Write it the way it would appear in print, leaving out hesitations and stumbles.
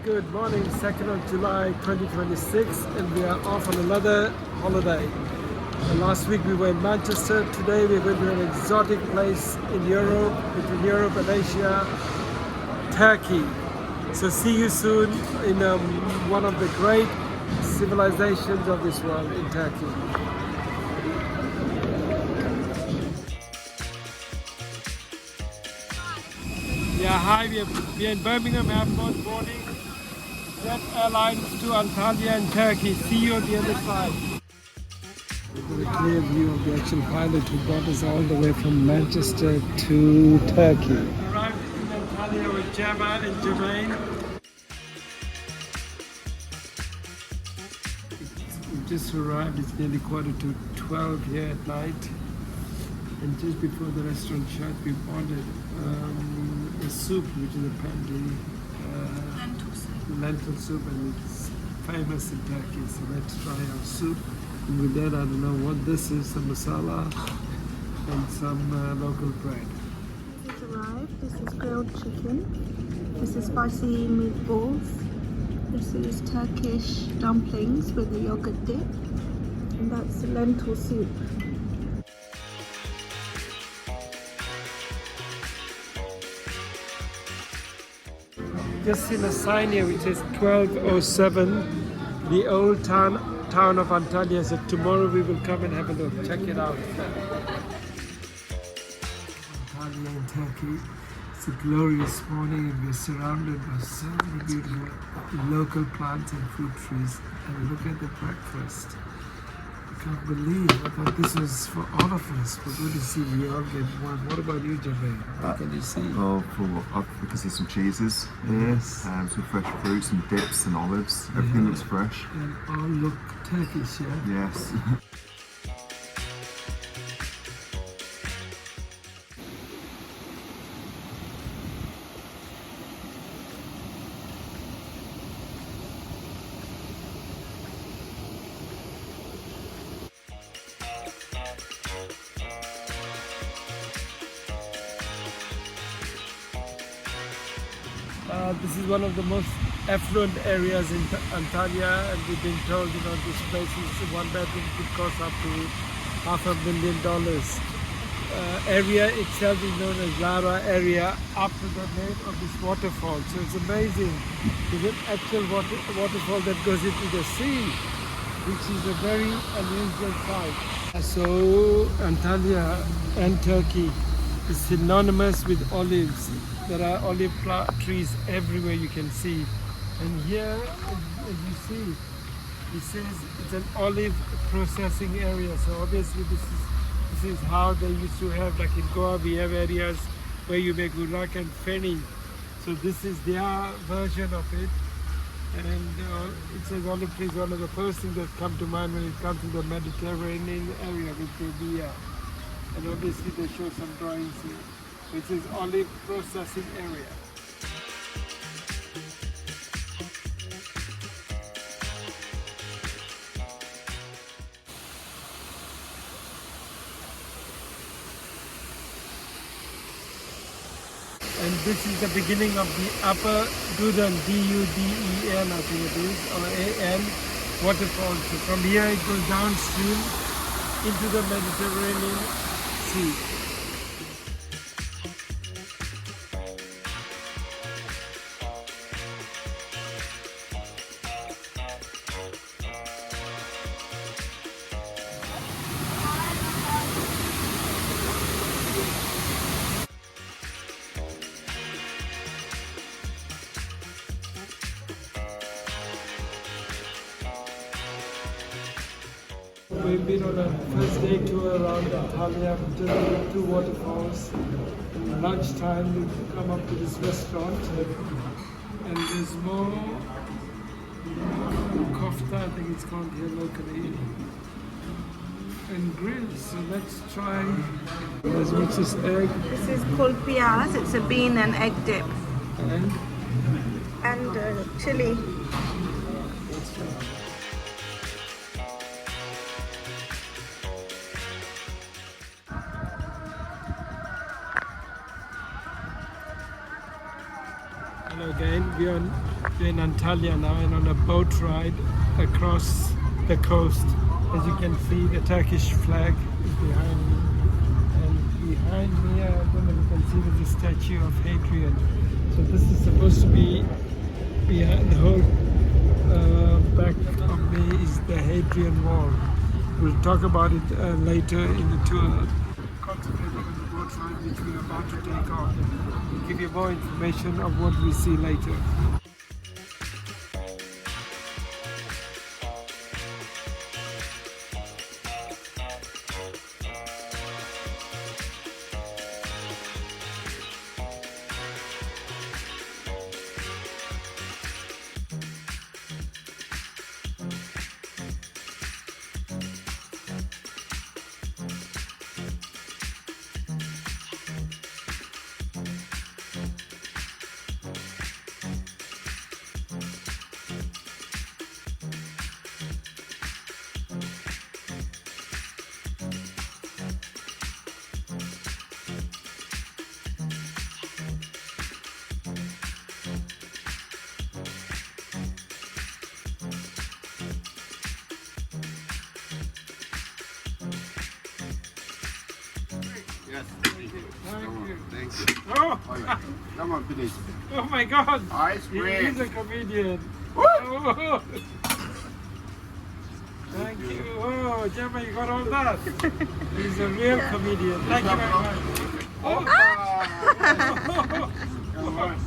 Good morning, 2nd of July 2026, and we are off on another holiday. Last week we were in Manchester. Today we're going to an exotic place in Europe, between Europe and Asia, Turkey. So see you soon in one of the great civilizations of this world, in Turkey. Yeah, hi, we are in Birmingham Airport boarding Jet Airlines to Antalya in Turkey. See you on the other side. We've got a clear view of the actual pilot who brought us all the way from Manchester to Turkey. We arrived in Antalya with Gemma and Jermaine. We've just arrived, it's nearly 11:45 here at night. And just before the restaurant shut, we've ordered a soup, which is apparently lentil soup, and it's famous in Turkey. So let's try our soup. And with that, I don't know what this is, some masala and some local bread. This has arrived. This is grilled chicken. This is spicy meatballs. This is Turkish dumplings with a yogurt dip. And that's lentil soup. Just seen a sign here which says 1207, the old town of Antalya. So tomorrow we will come and have a look. Check it out. Antalya in Turkey. It's a glorious morning and we're surrounded by so many beautiful local plants and fruit trees. And look at the breakfast. I can't believe. I thought this was for all of us. We're going to see we all get one. What about you, Jermaine? What can you see? Oh, we can see some cheeses here, some fresh fruits, some dips and olives. Everything looks fresh. And all look Turkish, yeah? Yes. This is one of the most affluent areas in Antalya, and we've been told, this place is one bedroom could cost up to $500,000. Area itself is known as Lara area after the name of this waterfall. So it's amazing. There's an actual waterfall that goes into the sea, which is a very unusual sight. So Antalya and Turkey is synonymous with olives. There are olive trees everywhere you can see. And here, as you see, it says it's an olive processing area. So obviously this is how they used to have, like in Goa, we have areas where you make gulak and feni. So this is their version of it. And it says olive trees, one of the first things that come to mind when it comes to the Mediterranean area, which will be and obviously they show some drawings here. Which is olive processing area. And this is the beginning of the Upper Dudan, D-U-D-E-N, I think it is, or A-N, waterfall. So from here it goes downstream into the Mediterranean Sea. We've been on a first day tour around Antalya, just two waterfalls. And lunchtime we come up to this restaurant and there's more kofta, I think it's called here locally, and grills. So let's try. What's this egg? This is called piyaz. It's a bean and egg dip. And chili. Let's try. Hello again, we are on We're in Antalya now and on a boat ride across the coast. As you can see, the Turkish flag is behind me. And behind me, I don't know if you can see, there's a statue of Hadrian. So this is supposed to be behind the whole back of me is the Hadrian Wall. We'll talk about it later in the tour. Concentrating on the boat ride which we're about to take on. We'll give you more information of what we see later. Yes. Thank you. Thank you. Oh, Come on, finish. oh my God! Ice He cream. is a comedian. Oh. Thank you. Oh, Gemma, you got all that. He's a real comedian. Thank you very much. Oh. Come on.